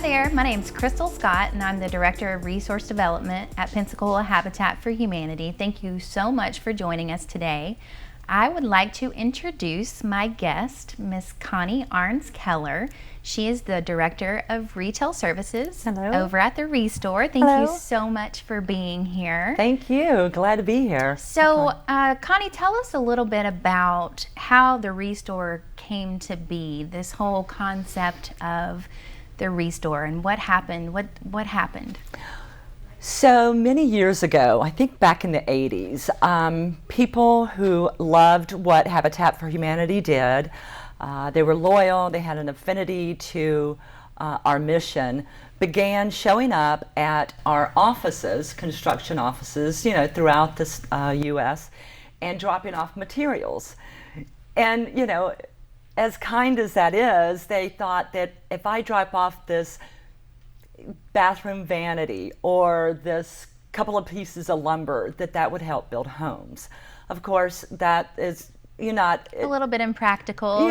Hi there, my name is Crystal Scott and I'm the Director of Resource Development at Pensacola Habitat for Humanity. Thank you so much for joining us today. I would like to introduce my guest, Miss Connie Arns-Keller. She is the Director of Retail Services over at the Restore. Thank you so much for being here. Thank you. Glad to be here. So, Connie, tell us a little bit about how the Restore came to be, this whole concept of the Restore and what happened. What happened? So many years ago, I think back in the 80s, people who loved what Habitat for Humanity did, they were loyal, they had an affinity to our mission, began showing up at our offices, construction offices, throughout the U.S., and dropping off materials. And, as kind as that is, they thought that if I drop off this bathroom vanity or this couple of pieces of lumber, that would help build homes. Of course, that is a little bit impractical,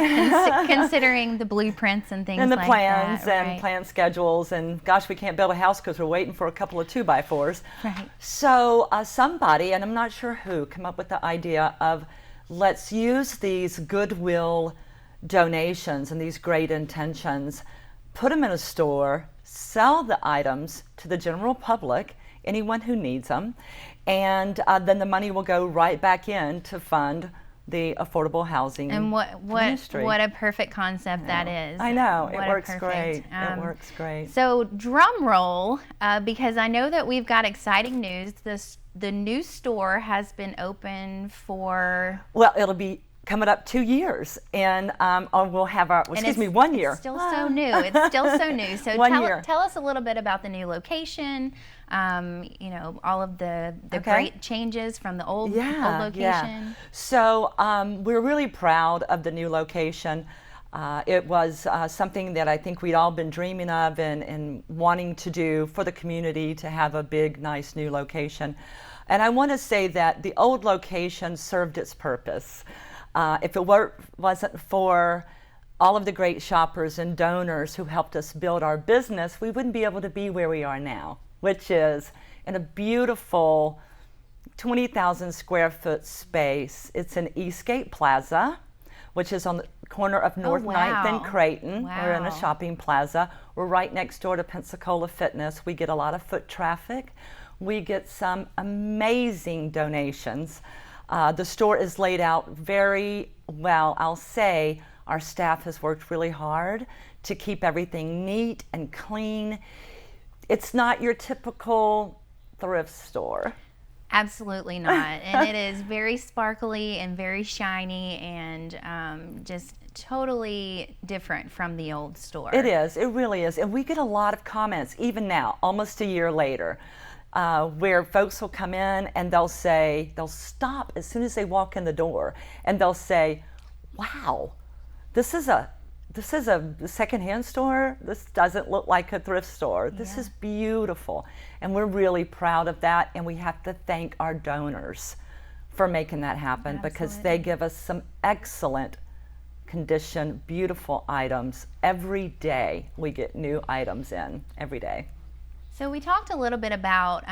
considering the blueprints and things and the like plans that, and right? plan schedules, and gosh, we can't build a house because we're waiting for a couple of 2x4s. Right. So somebody, and I'm not sure who, came up with the idea of let's use these goodwill donations and these great intentions, put them in a store, sell the items to the general public, anyone who needs them, and then the money will go right back in to fund the affordable housing and ministry. What a perfect concept that is. I know, it What works perfect. great. It works great. So drum roll, because I know that we've got exciting news. The new store has been open for... Well, it'll be coming up 2 years, and we'll have our, 1 year. It's still so new. It's still so new. So tell us a little bit about the new location, all of the great changes from the old location. Yeah. So we're really proud of the new location. It was something that I think we'd all been dreaming of and wanting to do for the community, to have a big, nice new location. And I want to say that the old location served its purpose. If it wasn't for all of the great shoppers and donors who helped us build our business, we wouldn't be able to be where we are now, which is in a beautiful 20,000 square foot space. It's in Eastgate Plaza, which is on the corner of North 9th and Creighton. Wow. We're in a shopping plaza. We're right next door to Pensacola Fitness. We get a lot of foot traffic. We get some amazing donations. The store is laid out very well. I'll say our staff has worked really hard to keep everything neat and clean. It's not your typical thrift store. Absolutely not. And it is very sparkly and very shiny and just totally different from the old store. It is. It really is. And we get a lot of comments, even now, almost a year later, where folks will come in and they'll stop as soon as they walk in the door, and they'll say, wow, this is a secondhand store. This doesn't look like a thrift store. This is beautiful. And we're really proud of that, and we have to thank our donors for making that happen. Absolutely. Because they give us some excellent condition, beautiful items. Every day we get new items in, every day. So we talked a little bit about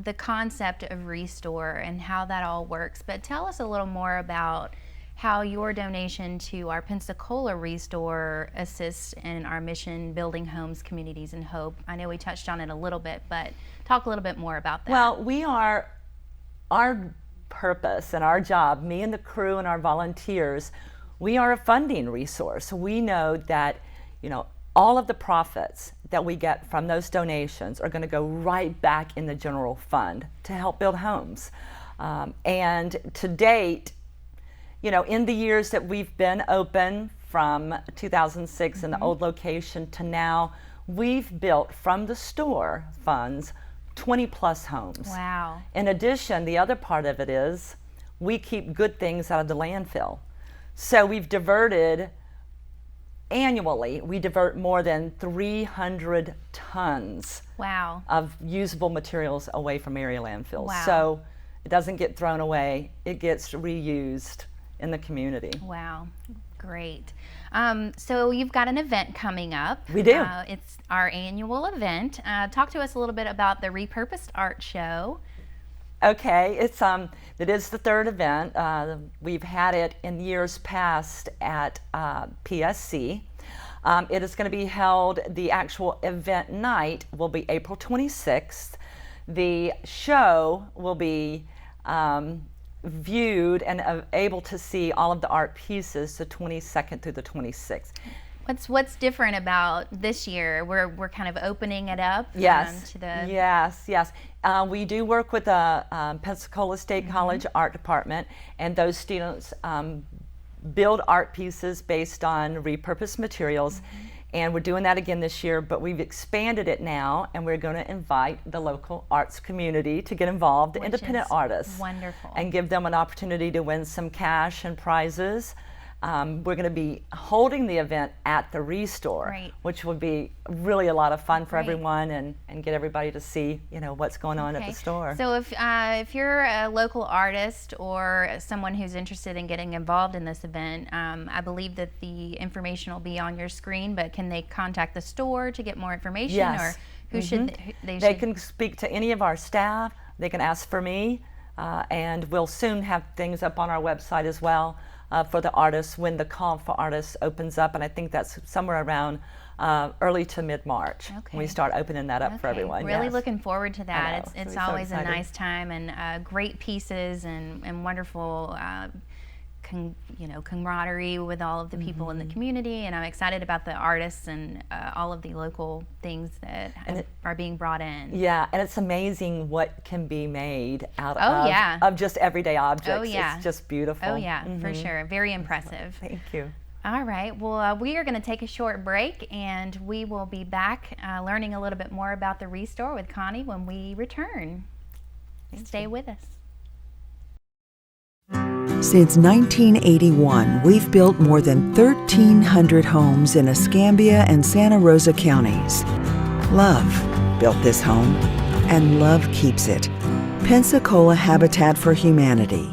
the concept of Restore and how that all works, but tell us a little more about how your donation to our Pensacola Restore assists in our mission, building homes, communities, and hope. I know we touched on it a little bit, but talk a little bit more about that. Well, our purpose and our job, me and the crew and our volunteers, we are a funding resource. We know that, all of the profits that we get from those donations are going to go right back in the general fund to help build homes. And to date, in the years that we've been open, from 2006 in the old location to now, we've built from the store funds 20 plus homes. Wow. In addition, the other part of it is we keep good things out of the landfill. So we've diverted, annually, we divert more than 300 tons wow. of usable materials away from area landfills. Wow. So it doesn't get thrown away, it gets reused in the community. Wow, great. So you've got an event coming up. We do. It's our annual event. Talk to us a little bit about the Repurposed Art Show. Okay, it is the third event. We've had it in years past at PSC. It is going to be held, the actual event night will be April 26th. The show will be viewed and able to see all of the art pieces the 22nd through the 26th. What's different about this year? We're kind of opening it up. Yes. To the Yes. We do work with the Pensacola State College Art Department, and those students build art pieces based on repurposed materials. And we're doing that again this year, but we've expanded it now, and we're going to invite the local arts community to get involved, the independent artists. Wonderful. And give them an opportunity to win some cash and prizes. We're going to be holding the event at the Restore, Right. which will be really a lot of fun for Right. everyone, and get everybody to see, what's going on at the store. So if you're a local artist or someone who's interested in getting involved in this event, I believe that the information will be on your screen, but can they contact the store to get more information? Yes. Or who should they They can speak to any of our staff. They can ask for me, and we'll soon have things up on our website as well for the artists when the call for artists opens up, and I think that's somewhere around early to mid-March. Okay. We start opening that up for everyone. Really yes. looking forward to that. know. It's So always a excited. nice time, and great pieces and wonderful camaraderie with all of the people in the community, and I'm excited about the artists and all of the local things that are being brought in. Yeah, and it's amazing what can be made out Oh, of just everyday objects. Oh, yeah. It's just beautiful. Oh yeah, for sure. Very impressive. Thank you. All right, well, we are going to take a short break, and we will be back learning a little bit more about the Restore with Connie when we return. Stay with us. Since 1981, we've built more than 1,300 homes in Escambia and Santa Rosa counties. Love built this home, and love keeps it. Pensacola Habitat for Humanity.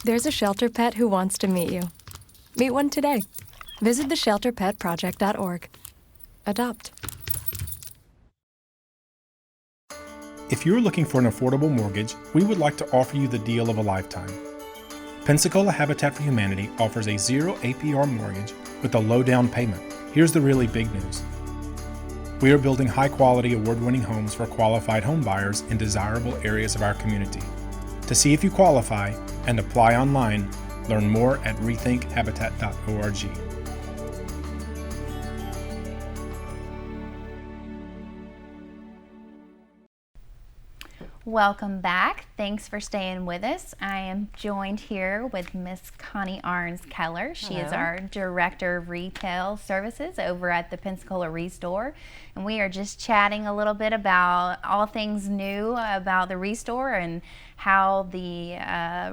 There's a shelter pet who wants to meet you. Meet one today. Visit theshelterpetproject.org. Adopt. If you're looking for an affordable mortgage, we would like to offer you the deal of a lifetime. Pensacola Habitat for Humanity offers a 0 APR mortgage with a low down payment. Here's the really big news. We are building high-quality, award-winning homes for qualified home buyers in desirable areas of our community. To see if you qualify and apply online, learn more at rethinkhabitat.org. Welcome back. Thanks for staying with us. I am joined here with Miss Connie Arns Keller. She is our Director of Retail Services over at the Pensacola Restore. And we are just chatting a little bit about all things new about the Restore and how the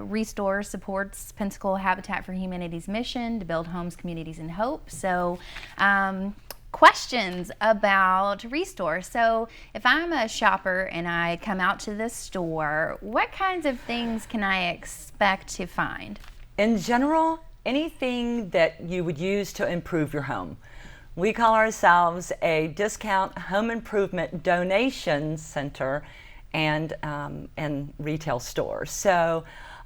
Restore supports Pensacola Habitat for Humanity's mission to build homes, communities, and hope. So, questions about Restore. So if I'm a shopper and I come out to the store, what kinds of things can I expect to find? In general, anything that you would use to improve your home. We call ourselves a discount home improvement donation center and retail store. So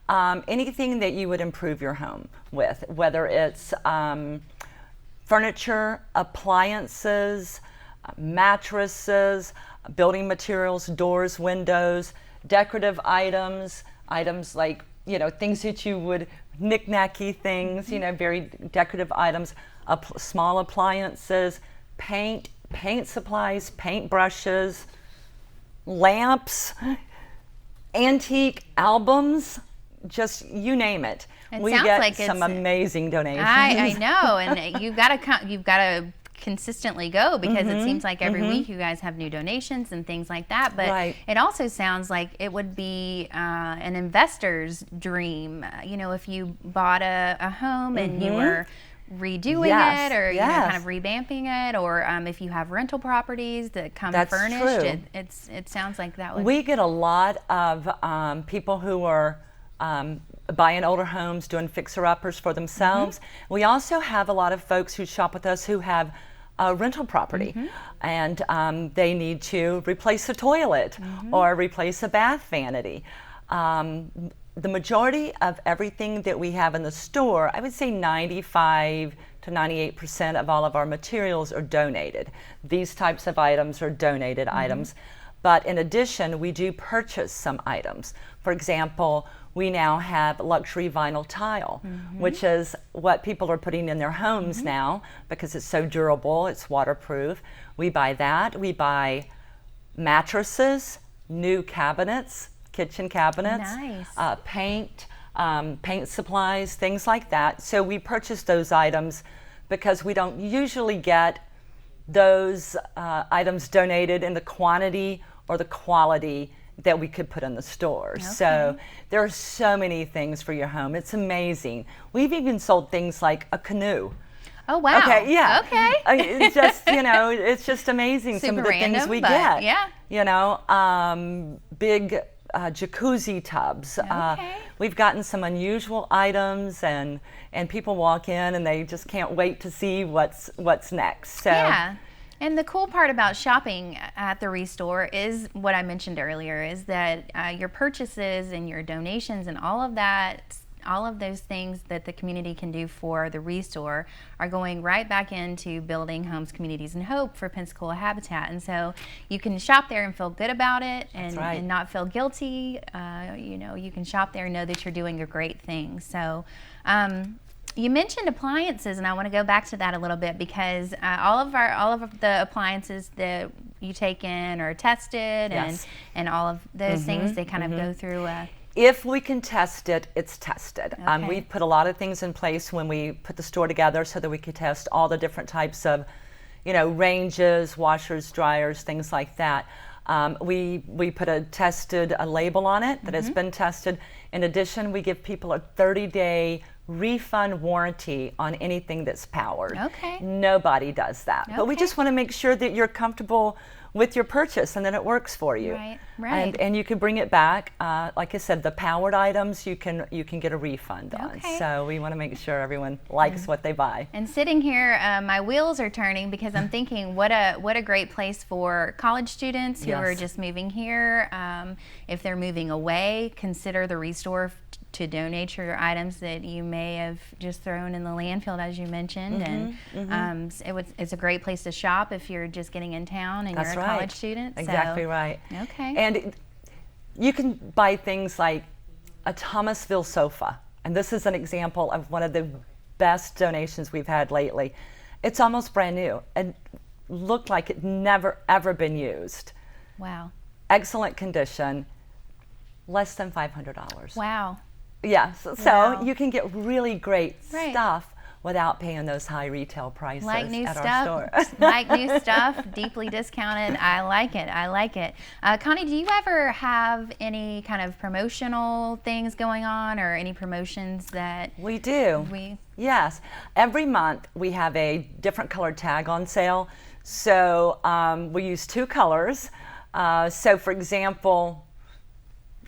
anything that you would improve your home with, whether it's furniture, appliances, mattresses, building materials, doors, windows, decorative items like, things that you would, knick-knacky things, very decorative items, small appliances, paint supplies, paint brushes, lamps, antique albums, just you name it. We sounds get like some it's- amazing donations. I know, and you've got to consistently go because it seems like every week you guys have new donations and things like that. But Right. it also sounds like it would be an investor's dream. If you bought a home and you were redoing Yes, it, or yes. kind of revamping it, or if you have rental properties that come That's furnished, true. it sounds like that would. We get a lot of people who are buying older homes, doing fixer-uppers for themselves. Mm-hmm. We also have a lot of folks who shop with us who have a rental property, and they need to replace a toilet or replace a bath vanity. The majority of everything that we have in the store, I would say 95 to 98% of all of our materials are donated. These types of items are donated items. But in addition, we do purchase some items. For example, we now have luxury vinyl tile, which is what people are putting in their homes now because it's so durable, it's waterproof. We buy that. We buy mattresses, new cabinets, kitchen cabinets, Nice. paint, paint supplies, things like that. So we purchase those items because we don't usually get those items donated in the quantity or the quality that we could put in the stores. So there are so many things for your home. It's amazing. We've even sold things like a canoe. Oh, wow. Okay, yeah. Okay. It's just, it's just amazing some of Super the things random, we but get. yeah. Big jacuzzi tubs. Okay. We've gotten some unusual items, and people walk in and they just can't wait to see what's next. So Yeah. And the cool part about shopping at the Restore is what I mentioned earlier, is that your purchases and your donations and all of that, all of those things that the community can do for the Restore are going right back into building homes, communities, and hope for Pensacola Habitat. And so you can shop there and feel good about it, and, right. and not feel guilty. You can shop there and know that you're doing a great thing. So you mentioned appliances, and I want to go back to that a little bit, because all of the appliances that you take in are tested, Yes. and all of those things, they kind of go through. if we can test it, it's tested. Okay. We've put a lot of things in place when we put the store together so that we could test all the different types of, ranges, washers, dryers, things like that. We put a label on it that has been tested. In addition, we give people a 30-day refund warranty on anything that's powered. Okay. Nobody does that. But we Okay. just want to make sure that you're comfortable with your purchase and that it works for you. Right. And you can bring it back. Like I said, the powered items you can get a refund on. Okay. So we want to make sure everyone likes what they buy. And sitting here, my wheels are turning, because I'm thinking, what a great place for college students who are Yes. just moving here. If they're moving away, consider the Restore to donate your items that you may have just thrown in the landfill, as you mentioned. And it's a great place to shop if you're just getting in town and That's you're a right. college student. Exactly So, right. Okay. And you can buy things like a Thomasville sofa. And this is an example of one of the best donations we've had lately. It's almost brand new and looked like it never ever been used. Wow. Excellent condition, less than $500. Wow. Yeah, so Wow. you can get really great Right. stuff without paying those high retail prices Like new at our stuff, store. like new stuff, deeply discounted. I like it. Connie, do you ever have any kind of promotional things going on, or any promotions that We do. Yes. Every month we have a different colored tag on sale. So we use two colors. So for example,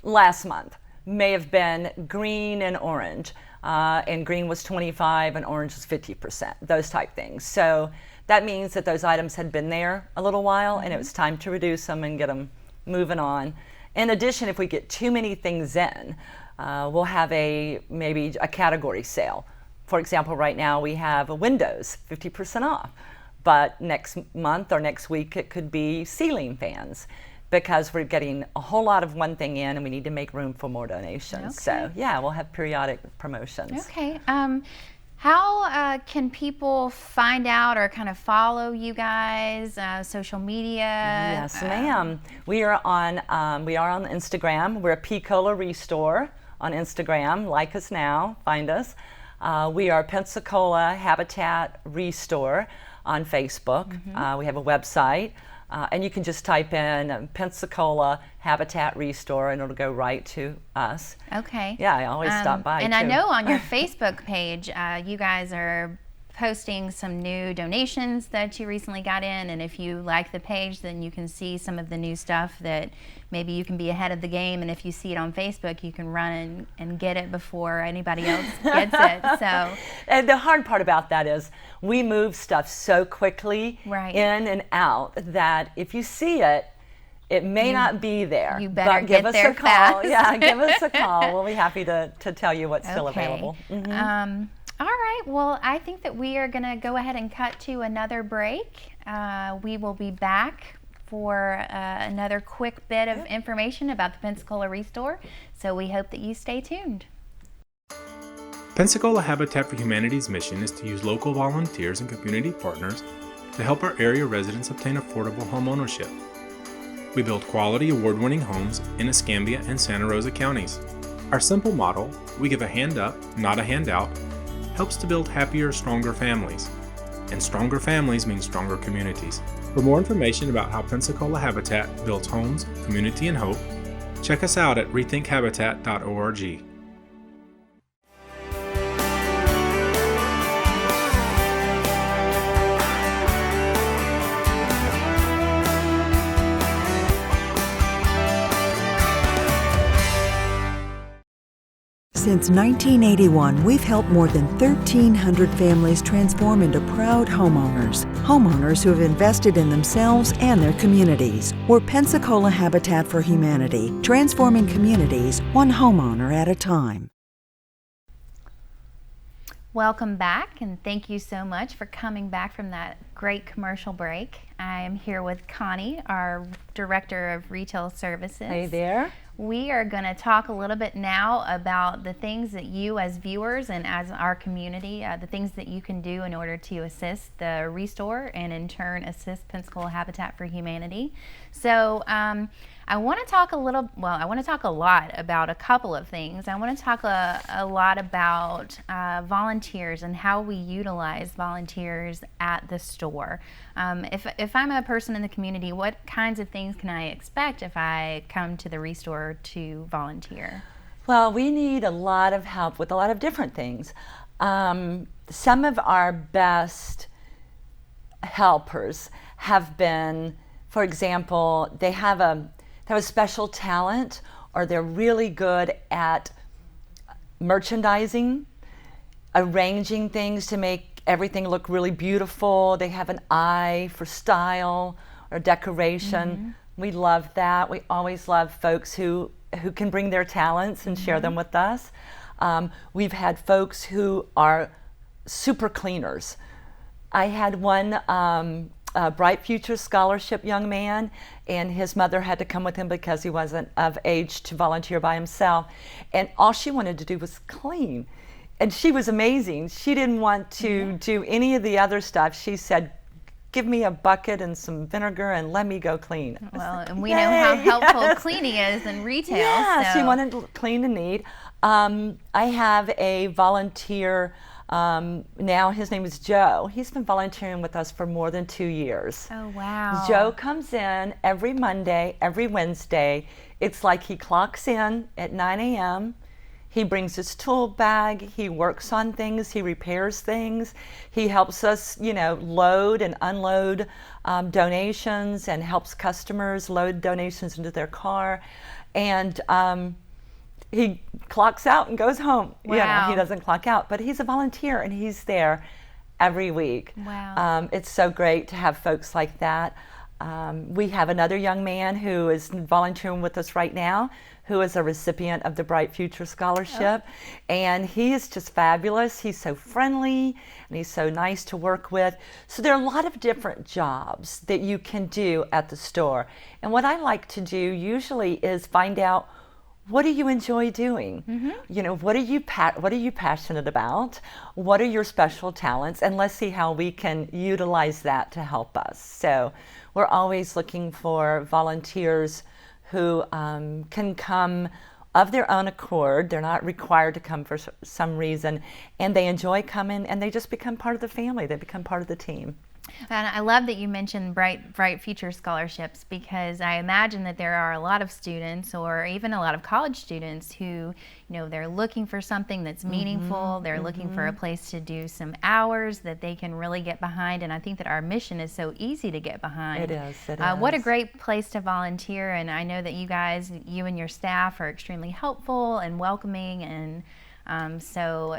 last month may have been green and orange. And green was 25 and orange was 50%, those type things. So that means that those items had been there a little while and it was time to reduce them and get them moving on. In addition, if we get too many things in, we'll have maybe a category sale. For example, right now we have a windows, 50% off. But next month or next week it could be ceiling fans, because we're getting a whole lot of one thing in and we need to make room for more donations. So yeah, we'll have periodic promotions. Okay. How can people find out or kind of follow you guys? Social media? Yes, ma'am. We are on Instagram. We're Pensacola Restore on Instagram. Like us now, find us. We are Pensacola Habitat Restore on Facebook. We have a website. And you can just type in Pensacola Habitat Restore and it'll go right to us. Okay. Yeah, I always stop by And too. I know on your Facebook page, you guys are posting some new donations that you recently got in, and if you like the page, then you can see some of the new stuff that maybe you can be ahead of the game, and if you see it on Facebook, you can run and get it before anybody else gets it. So, and the hard part about that is we move stuff so quickly Right. in and out that if you see it, it may not be there. You better but give get us there a call. fast. Yeah, give us a call. We'll be happy to tell you what's still Okay. available. All right, well, I think that we are going to go ahead and cut to another break. We will be back for another quick bit of information about the Pensacola Restore, so we hope that you stay tuned. Pensacola Habitat for Humanity's mission is to use local volunteers and community partners to help our area residents obtain affordable home ownership. We build quality, award-winning homes in Escambia and Santa Rosa counties. Our simple motto, we give a hand up, not a handout, helps to build happier, stronger families. And stronger families mean stronger communities. For more information about how Pensacola Habitat builds homes, community, and hope, check us out at rethinkhabitat.org. Since 1981, we've helped more than 1,300 families transform into proud homeowners. Homeowners who have invested in themselves and their communities. We're Pensacola Habitat for Humanity, transforming communities one homeowner at a time. Welcome back, and thank you so much for coming back from that great commercial break. I am here with Connie, our Director of Retail Services. Hey there. We are going to talk a little bit now about the things that you as viewers and as our community, the things that you can do in order to assist the Restore and in turn assist Pensacola Habitat for Humanity. So I want to talk a lot about a couple of things. I want to talk a lot about volunteers and how we utilize volunteers at the store. If I'm a person in the community, what kinds of things can I expect if I come to the Restore to volunteer? Well, we need a lot of help with a lot of different things. Some of our best helpers have been, for example, they have a special talent, or they're really good at merchandising, arranging things to make everything look really beautiful. They have an eye for style or decoration. We love that. We always love folks who can bring their talents and share them with us. We've had folks who are super cleaners. I had one Bright Future Scholarship young man, and his mother had to come with him because he wasn't of age to volunteer by himself. And all she wanted to do was clean. And she was amazing. She didn't want to do any of the other stuff. She said, give me a bucket and some vinegar and let me go clean. Well, and we know how helpful cleaning is in retail. Yeah, so. she wanted to clean and neat. I have a volunteer now, his name is Joe. He's been volunteering with us for more than 2 years. Oh, wow. Joe comes in every Monday, every Wednesday. It's like he clocks in at 9 a.m. He brings his tool bag, he works on things, he repairs things, he helps us, load and unload donations and helps customers load donations into their car. And he clocks out and goes home. Wow. He doesn't clock out, but he's a volunteer and he's there every week. Wow. It's so great to have folks like that. We have another young man who is volunteering with us right now, who is a recipient of the Bright Future Scholarship. And he is just fabulous. He's so friendly and he's so nice to work with. So there are a lot of different jobs that you can do at the store. And what I like to do usually is find out, what do you enjoy doing? What are you passionate about? What are your special talents? And let's see how we can utilize that to help us. So we're always looking for volunteers who can come of their own accord. They're not required to come for some reason, and they enjoy coming, and they just become part of the family. They become part of the team. And I love that you mentioned Bright Future scholarships, because I imagine that there are a lot of students, or even a lot of college students, who, they're looking for something that's meaningful. They're looking for a place to do some hours that they can really get behind. And I think that our mission is so easy to get behind. It is. What a great place to volunteer. And I know that you and your staff are extremely helpful and welcoming. And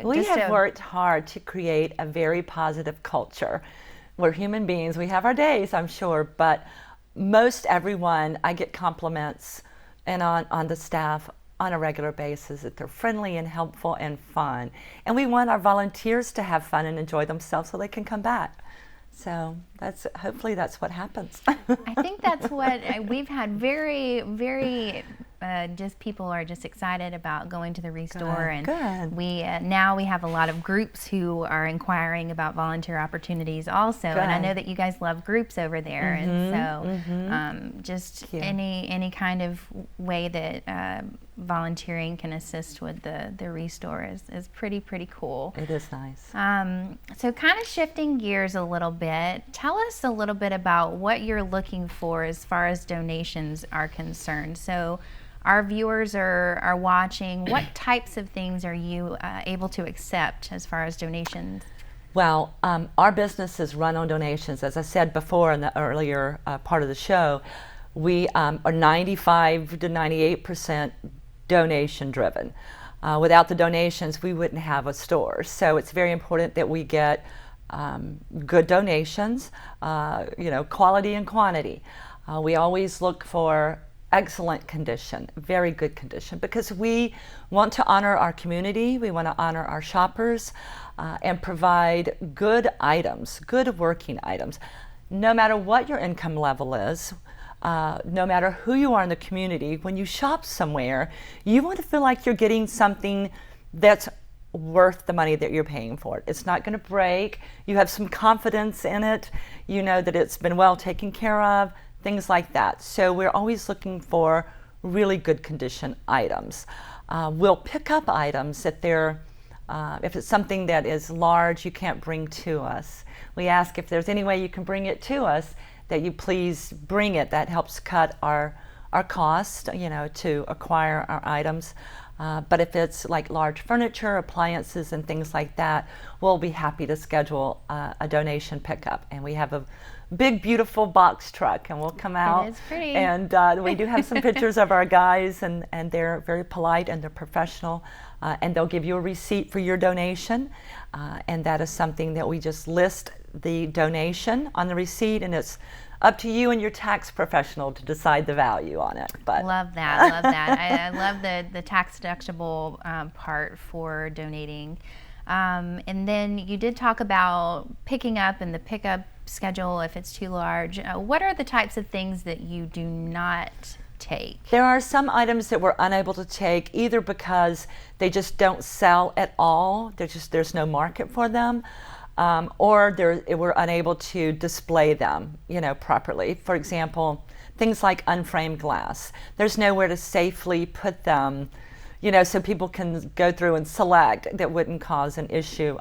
we have worked hard to create a very positive culture. We're human beings. We have our days, I'm sure, but most everyone, I get compliments and on the staff on a regular basis that they're friendly and helpful and fun. And we want our volunteers to have fun and enjoy themselves so they can come back. So hopefully that's what happens. I think that's what we've had. Very, very just people are just excited about going to the Restore. Good. We now we have a lot of groups who are inquiring about volunteer opportunities also. Good. And I know that you guys love groups over there. And so just any kind of way that volunteering can assist with the Restore is pretty cool. It is nice. So kind of shifting gears a little bit, tell us a little bit about what you're looking for as far as donations are concerned. So our viewers are watching. What types of things are you able to accept as far as donations? Well, our business is run on donations. As I said before in the earlier part of the show, we are 95 to 98% donation driven. Without the donations, we wouldn't have a store. So it's very important that we get good donations, quality and quantity. We always look for excellent condition, very good condition, because we want to honor our community, we want to honor our shoppers, and provide good items, good working items. No matter what your income level is, no matter who you are in the community, when you shop somewhere, you want to feel like you're getting something that's worth the money that you're paying for it. It's not going to break. You have some confidence in it. You know that it's been well taken care of, things like that. So we're always looking for really good condition items. We'll pick up items if if it's something that is large you can't bring to us. We ask if there's any way you can bring it to us, that you please bring it. That helps cut our cost, to acquire our items. But if it's like large furniture, appliances, and things like that, we'll be happy to schedule a donation pickup. And we have a big, beautiful box truck, and we'll come out. It is pretty. And we do have some pictures of our guys, and they're very polite and they're professional. And they'll give you a receipt for your donation. And that is something that we just list the donation on the receipt, and it's up to you and your tax professional to decide the value on it. But love that. I love the tax deductible part for donating. And then you did talk about picking up and the pickup schedule if it's too large. What are the types of things that you do not take? There are some items that we're unable to take, either because they just don't sell at all, there's no market for them, or we're unable to display them, properly. For example, things like unframed glass. There's nowhere to safely put them, so people can go through and select. That wouldn't cause an issue.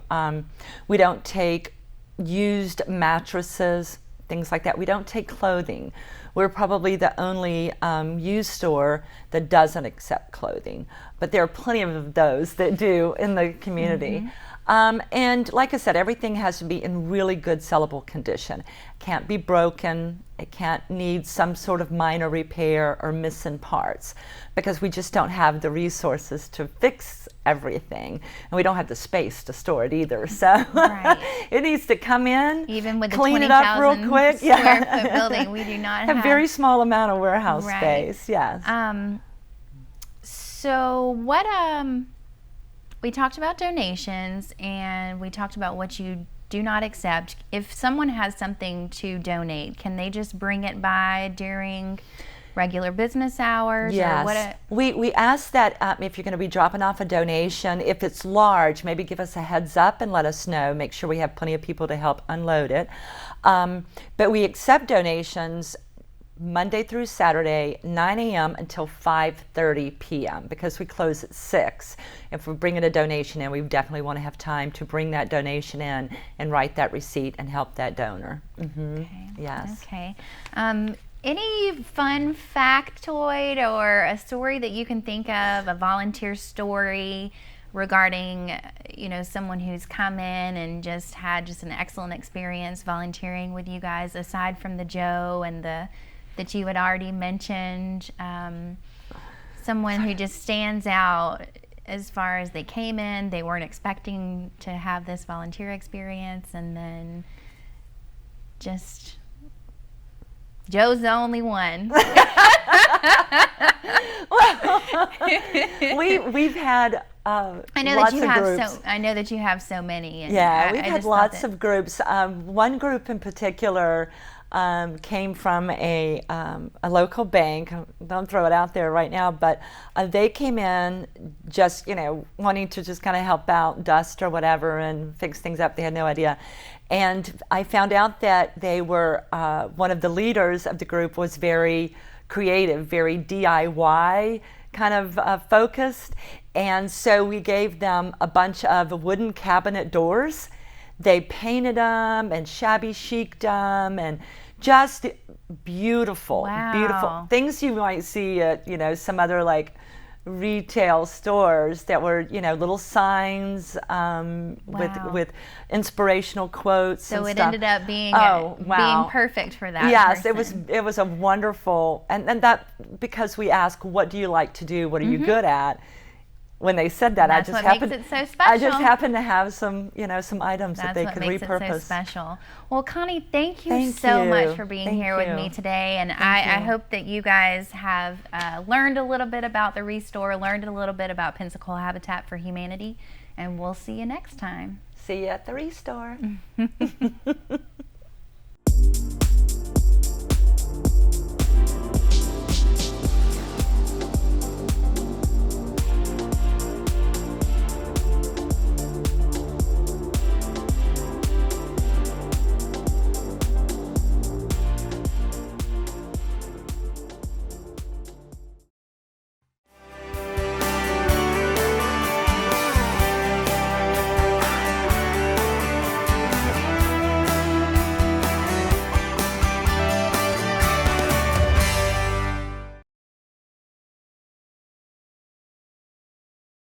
We don't take used mattresses, things like that. We don't take clothing. We're probably the only used store that doesn't accept clothing, but there are plenty of those that do in the community. And like I said, everything has to be in really good sellable condition. It can't be broken. It can't need some sort of minor repair or missing parts, because we just don't have the resources to fix everything, and we don't have the space to store it either. So it needs to come in, even with the clean it up real quick. Square foot building, we do not have a very small amount of warehouse space. Yes. So what? We talked about donations, and we talked about what you do not accept. If someone has something to donate, can they just bring it by during regular business hours? Yes. Or what we ask that if you're going to be dropping off a donation, if it's large, maybe give us a heads up and let us know. Make sure we have plenty of people to help unload it. But we accept donations Monday through Saturday, 9 a.m. until 5:30 p.m. because we close at 6. If we're bringing a donation in, we definitely want to have time to bring that donation in and write that receipt and help that donor. Okay. Yes. Okay. Any fun factoid or a story that you can think of, a volunteer story regarding, someone who's come in and just had an excellent experience volunteering with you guys, aside from the Joe and that you had already mentioned, someone who just stands out as far as they came in, they weren't expecting to have this volunteer experience, and then just Joe's the only one. We've had I know lots that you of have groups. I know that you have so many. And Yeah, we've I had just thought lots that- of groups. One group in particular came from a local bank. Don't throw it out there right now, but they came in just, wanting to just kind of help out, dust or whatever, and fix things up. They had no idea. And I found out that they were, one of the leaders of the group was very creative, very DIY kind of focused. And so we gave them a bunch of wooden cabinet doors. They painted them and shabby chic'd them, and just beautiful, beautiful things you might see at some other like retail stores that were little signs with inspirational quotes. So and it stuff. ended up being Wow. being perfect for that. Yes, person. it was a wonderful, and that because we ask, what do you like to do? What are you good at? When they said that, That's I just what happened. makes it so special. I just happened to have some, some items that they That's could what makes repurpose. it so special. Well, Connie, thank you Thank so you. much for being Thank here with you. me today. And I hope that you guys have learned a little bit about the Restore, learned a little bit about Pensacola Habitat for Humanity, and we'll see you next time. See you at the Restore.